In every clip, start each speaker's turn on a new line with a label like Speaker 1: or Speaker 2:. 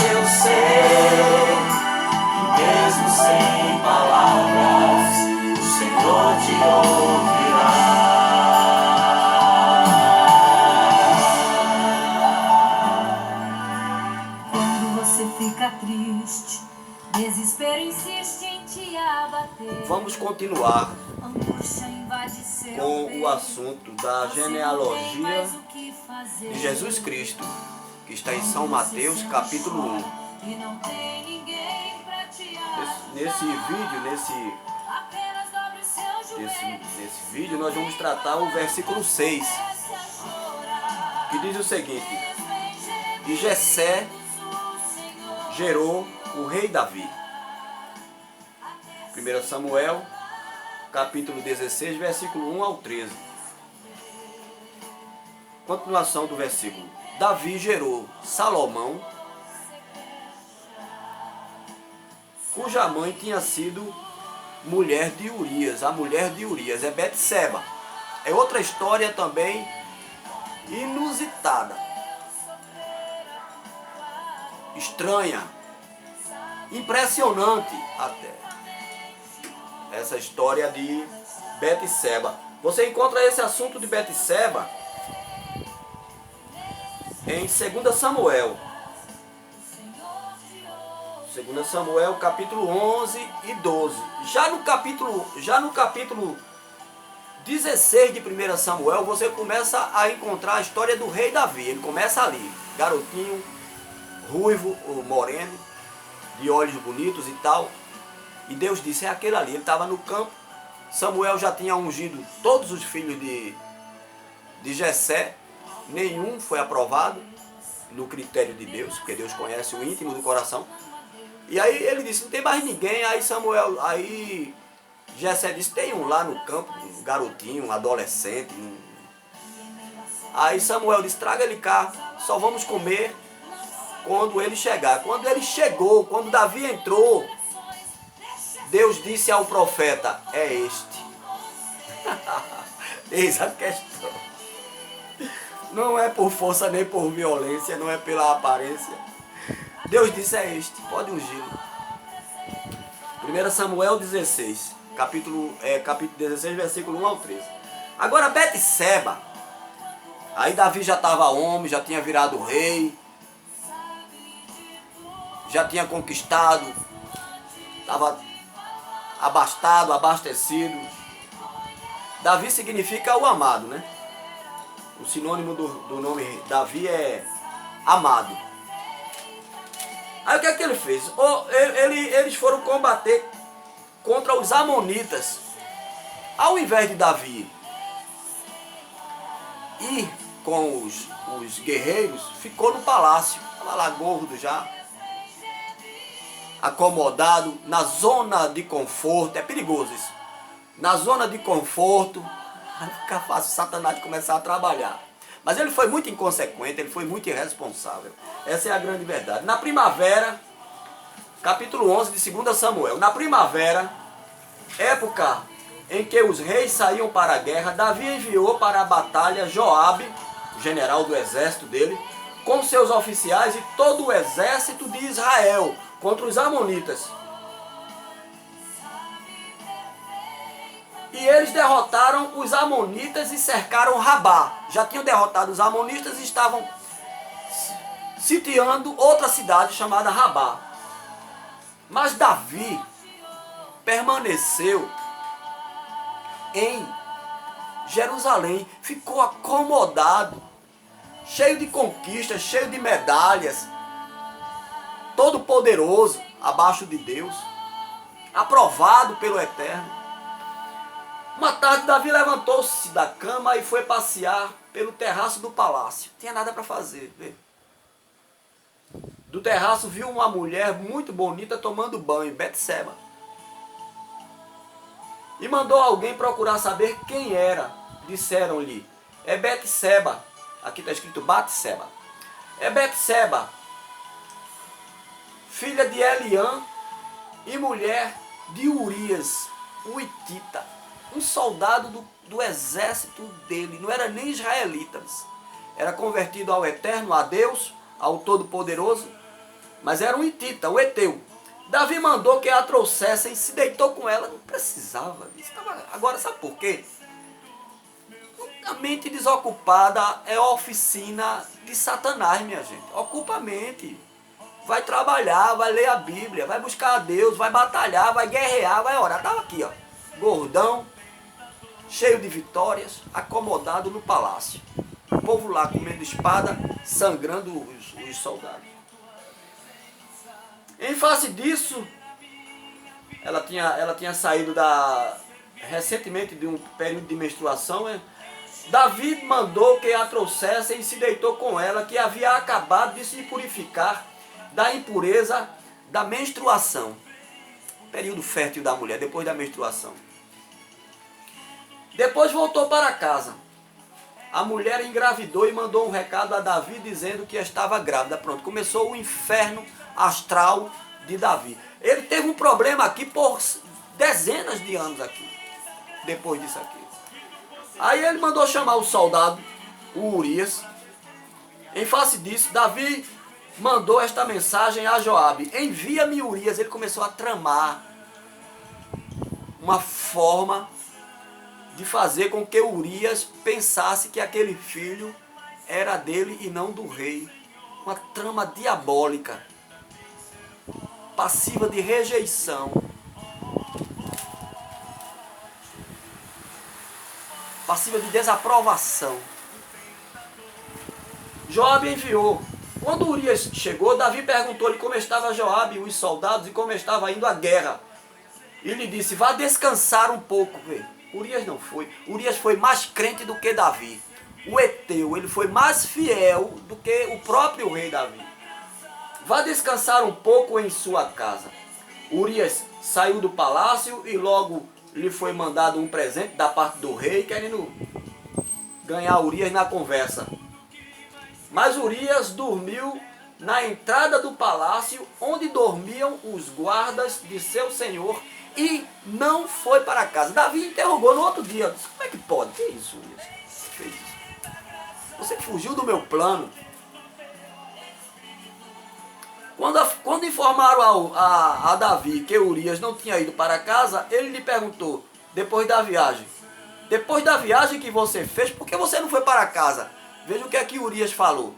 Speaker 1: eu sei que mesmo sem palavras, o Senhor te ouvirá.
Speaker 2: Quando você fica triste, desespero insiste em te abater.
Speaker 3: Vamos continuar
Speaker 2: Angústia invade seu
Speaker 3: com
Speaker 2: peito.
Speaker 3: o assunto da
Speaker 2: Você não tem
Speaker 3: genealogia
Speaker 2: mais o que fazer.
Speaker 3: de Jesus Cristo, que está em São Mateus, capítulo 1.
Speaker 2: E não tem ninguém pra te
Speaker 3: Nesse vídeo, nós vamos tratar o versículo 6, que diz o seguinte: E Jessé gerou o rei Davi. 1 Samuel, capítulo 16, versículo 1 ao 13. Continuação do versículo. Davi gerou Salomão, cuja mãe tinha sido mulher de Urias. A mulher de Urias é Betseba. É outra história também inusitada, estranha, impressionante até. Essa história de Betseba. Você encontra esse assunto de Betseba em 2 Samuel. 2 Samuel, capítulo 11 e 12. Já no capítulo 16 de 1 Samuel, você começa a encontrar a história do rei Davi. Ele começa ali, garotinho, ruivo ou moreno, de olhos bonitos e tal. E Deus disse, é aquele ali. Ele estava no campo. Samuel já tinha ungido todos os filhos de Jessé. Nenhum foi aprovado no critério de Deus, porque Deus conhece o íntimo do coração. E aí ele disse, não tem mais ninguém. Aí Jessé disse, tem um lá no campo, um garotinho, um adolescente. Aí Samuel disse, traga ele cá, só vamos comer quando ele chegar. Quando ele chegou, quando Davi entrou, Deus disse ao profeta, é este. Eis a questão. Não é por força nem por violência, não é pela aparência. Deus disse, é este, pode ungir. 1 Samuel 16, capítulo 16, versículo 1 ao 13. Agora Betseba, aí Davi já estava homem, já tinha virado rei, já tinha conquistado, estava abastado, abastecido. Davi significa o amado, né? O sinônimo do nome Davi é amado. Aí o que é que ele fez? Eles foram combater contra os amonitas. Ao invés de Davi ir com os guerreiros, ficou no palácio. Estava lá gordo já, acomodado, na zona de conforto. É perigoso isso. Na zona de conforto, aí fica fácil Satanás começar a trabalhar. Mas ele foi muito inconsequente, ele foi muito irresponsável. Essa é a grande verdade. Na primavera, capítulo 11 de 2 Samuel. Na primavera, época em que os reis saíam para a guerra, Davi enviou para a batalha Joabe, o general do exército dele, com seus oficiais e todo o exército de Israel contra os amonitas. E eles derrotaram os amonitas e cercaram Rabá. Já tinham derrotado os amonitas e estavam sitiando outra cidade chamada Rabá. Mas Davi permaneceu em Jerusalém, ficou acomodado, cheio de conquistas, cheio de medalhas, todo poderoso, abaixo de Deus, aprovado pelo Eterno. Uma tarde Davi levantou-se da cama e foi passear pelo terraço do palácio. Não tinha nada para fazer. Vê. Do terraço viu uma mulher muito bonita tomando banho, Betseba. E mandou alguém procurar saber quem era. Disseram-lhe, é Betseba. Aqui está escrito Batseba. É Betseba, filha de Eliã e mulher de Urias, o hitita. Um soldado do exército dele, não era nem israelita, era convertido ao Eterno, a Deus, ao Todo-Poderoso, mas era um hitita, um heteu. Davi mandou que a trouxessem, se deitou com ela, não precisava disso. Agora, sabe por quê? A mente desocupada é a oficina de Satanás, minha gente. Ocupa a mente. Vai trabalhar, vai ler a Bíblia, vai buscar a Deus, vai batalhar, vai guerrear, vai orar. Estava aqui, ó, gordão, cheio de vitórias, acomodado no palácio. O povo lá comendo espada, sangrando os soldados. Em face disso, ela tinha saído recentemente de um período de menstruação, né? Davi mandou que a trouxessem e se deitou com ela, que havia acabado de se purificar da impureza da menstruação. Período fértil da mulher, depois da menstruação. Depois voltou para casa. A mulher engravidou e mandou um recado a Davi dizendo que estava grávida. Pronto, começou o inferno astral de Davi. Ele teve um problema aqui por dezenas de anos aqui, depois disso aqui. Aí ele mandou chamar o soldado, o Urias. Em face disso, Davi mandou esta mensagem a Joabe: envia-me Urias. Ele começou a tramar uma forma de fazer com que Urias pensasse que aquele filho era dele e não do rei. Uma trama diabólica, passiva de rejeição, passiva de desaprovação. Joabe enviou. Quando Urias chegou, Davi perguntou-lhe como estava Joabe e os soldados e como estava indo a guerra. E lhe disse: vá descansar um pouco. Urias não foi. Urias foi mais crente do que Davi. O heteu, ele foi mais fiel do que o próprio rei Davi. Vá descansar um pouco em sua casa. Urias saiu do palácio e logo lhe foi mandado um presente da parte do rei, querendo ganhar Urias na conversa. Mas Urias dormiu na entrada do palácio, onde dormiam os guardas de seu senhor, e não foi para casa. Davi interrogou no outro dia: como é que pode? Que isso, Urias? Você fez isso? Você fugiu do meu plano. Quando informaram a Davi que Urias não tinha ido para casa, ele lhe perguntou, depois da viagem que você fez, por que você não foi para casa? Veja o que é que Urias falou.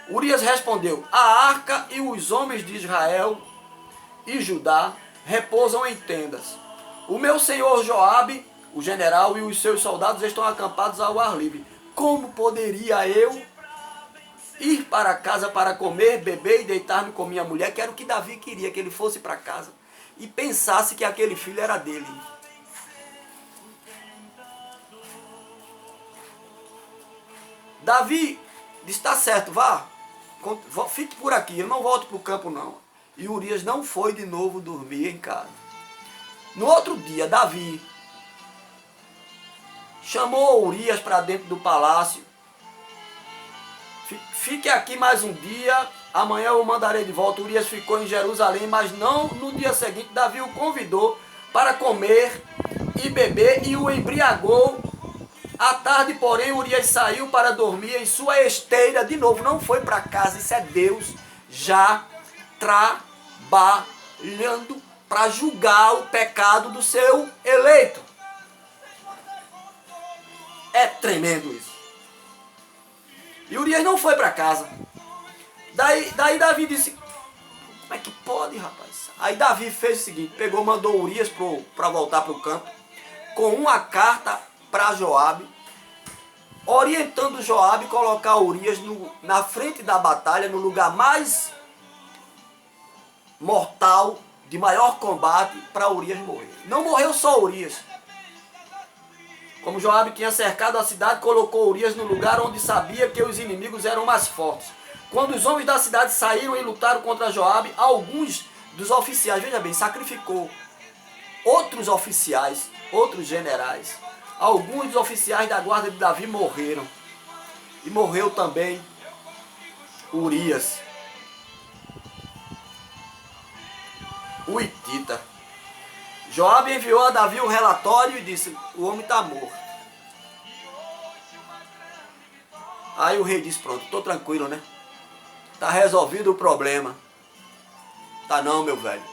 Speaker 3: Urias respondeu: a arca e os homens de Israel e Judá repousam em tendas. O meu senhor Joabe, o general, e os seus soldados estão acampados ao ar livre. Como poderia eu ir para casa para comer, beber e deitar-me com minha mulher? Que era o que Davi queria, que ele fosse para casa e pensasse que aquele filho era dele. Davi disse: está certo, vá, fique por aqui, eu não volto para o campo não. E Urias não foi de novo dormir em casa. No outro dia, Davi chamou Urias para dentro do palácio. Fique aqui mais um dia, amanhã eu o mandarei de volta. Urias ficou em Jerusalém, mas não no dia seguinte. Davi o convidou para comer e beber e o embriagou. À tarde, porém, Urias saiu para dormir em sua esteira. De novo, não foi para casa. Isso é Deus já trabalhando para julgar o pecado do seu eleito. É tremendo isso. E Urias não foi para casa. Daí Davi disse: como é que pode, rapaz? Aí Davi fez o seguinte: mandou Urias para voltar para o campo, com uma carta para Joabe, orientando Joabe a colocar Urias na frente da batalha, no lugar mais mortal, de maior combate, para Urias morrer. Não morreu só Urias. Como Joabe tinha cercado a cidade, colocou Urias no lugar onde sabia que os inimigos eram mais fortes. Quando os homens da cidade saíram e lutaram contra Joabe, alguns dos oficiais, veja bem, sacrificou outros oficiais, outros generais. Alguns dos oficiais da guarda de Davi morreram. E morreu também Urias, o hitita. Joabe enviou a Davi o relatório e disse: o homem está morto. Aí o rei disse: pronto, estou tranquilo, né? Tá resolvido o problema. Tá não, meu velho.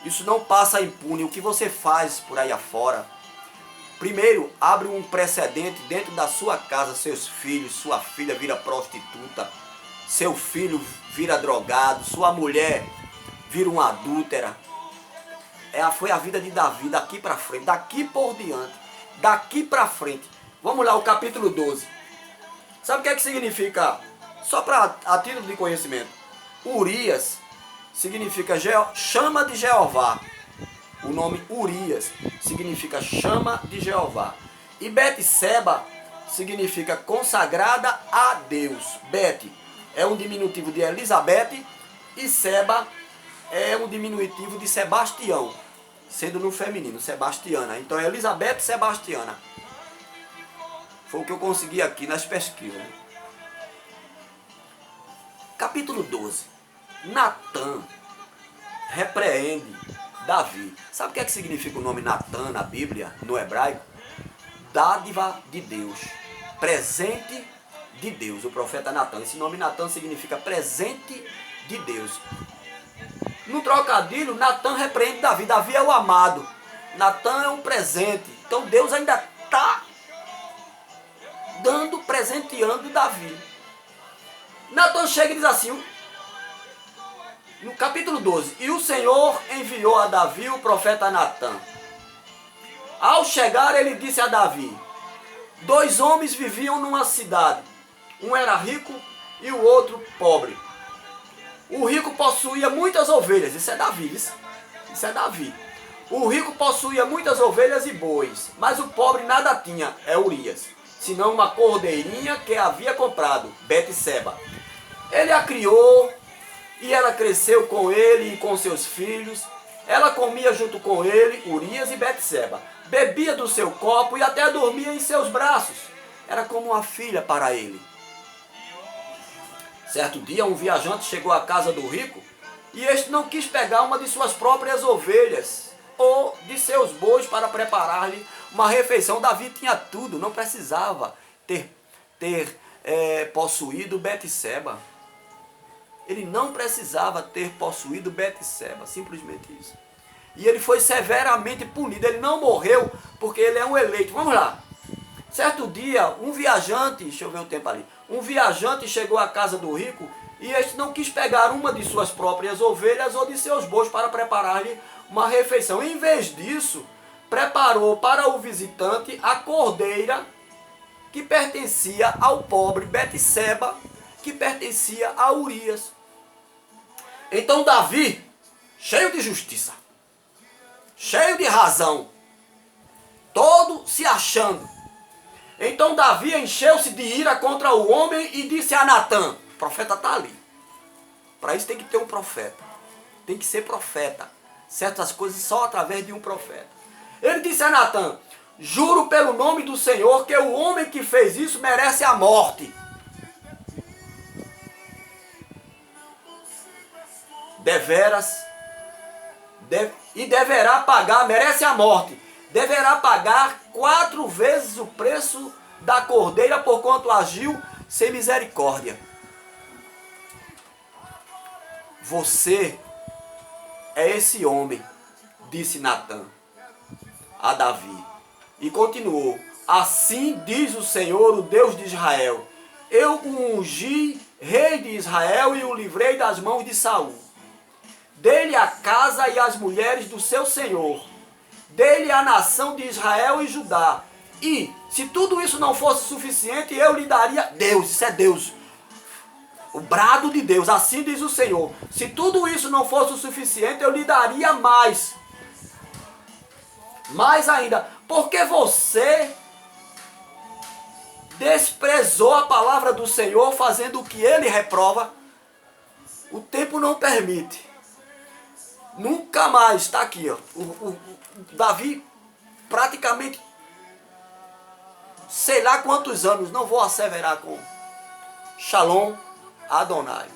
Speaker 3: Isso não passa impune. O que você faz por aí afora? Primeiro, abre um precedente dentro da sua casa. Seus filhos, sua filha vira prostituta. Seu filho vira drogado. Sua mulher vira uma adúltera. Foi a vida de Davi daqui para frente. Daqui por diante. Daqui para frente. Vamos lá, o capítulo 12. Sabe o que é que significa? Só a título de conhecimento. Urias significa chama de Jeová. O nome Urias significa chama de Jeová. E Betseba significa consagrada a Deus. Bet é um diminutivo de Elizabeth e Seba é um diminutivo de Sebastião, sendo no feminino, Sebastiana. Então é Elizabeth Sebastiana. Foi o que eu consegui aqui nas pesquisas. Capítulo 12. Natã repreende Davi. Sabe o que é que significa o nome Natã na Bíblia, no hebraico? Dádiva de Deus. Presente de Deus. O profeta Natã. Esse nome Natã significa presente de Deus. No trocadilho, Natã repreende Davi. Davi é o amado. Natã é um presente. Então Deus ainda está presenteando Davi. Natã chega e diz assim, no capítulo 12, e o Senhor enviou a Davi o profeta Natã. Ao chegar, ele disse a Davi, 2 homens viviam numa cidade, um era rico e o outro pobre. O rico possuía muitas ovelhas, isso é Davi, isso é Davi. O rico possuía muitas ovelhas e bois, mas o pobre nada tinha, é Urias, senão uma cordeirinha que havia comprado, Betseba. Ele a criou e ela cresceu com ele e com seus filhos. Ela comia junto com ele, Urias e Betseba. Bebia do seu copo e até dormia em seus braços. Era como uma filha para ele. Certo dia, um viajante chegou à casa do rico e este não quis pegar uma de suas próprias ovelhas ou de seus bois para preparar-lhe uma refeição. Davi tinha tudo, não precisava ter possuído Betseba. Ele não precisava ter possuído Betseba, simplesmente isso. E ele foi severamente punido, ele não morreu porque ele é um eleito. Vamos lá. Certo dia, um viajante, deixa eu ver o tempo ali, um viajante chegou à casa do rico e este não quis pegar uma de suas próprias ovelhas ou de seus bois para preparar-lhe uma refeição. Em vez disso, preparou para o visitante a cordeira que pertencia ao pobre, Betseba, que pertencia a Urias. Então Davi, cheio de justiça, cheio de razão, todo se achando. Então Davi encheu-se de ira contra o homem e disse a Natã, o profeta está ali. Para isso tem que ter um profeta, tem que ser profeta. Certas coisas só através de um profeta. Ele disse a Natã, juro pelo nome do Senhor que o homem que fez isso merece a morte. Deverá pagar, merece a morte, deverá pagar 4 vezes o preço da cordeira, porquanto agiu sem misericórdia. Você é esse homem, disse Natã a Davi. E continuou, assim diz o Senhor, o Deus de Israel, eu o ungi rei de Israel e o livrei das mãos de Saul. Dele a casa e as mulheres do seu senhor. Dele a nação de Israel e Judá. E, se tudo isso não fosse suficiente, eu lhe daria... Deus, isso é Deus. O brado de Deus, assim diz o Senhor. Se tudo isso não fosse o suficiente, eu lhe daria mais. Mais ainda. Porque você desprezou a palavra do Senhor, fazendo o que ele reprova. O tempo não permite. Nunca mais, está aqui, ó. O Davi praticamente, sei lá quantos anos, não vou asseverar com Shalom Adonai.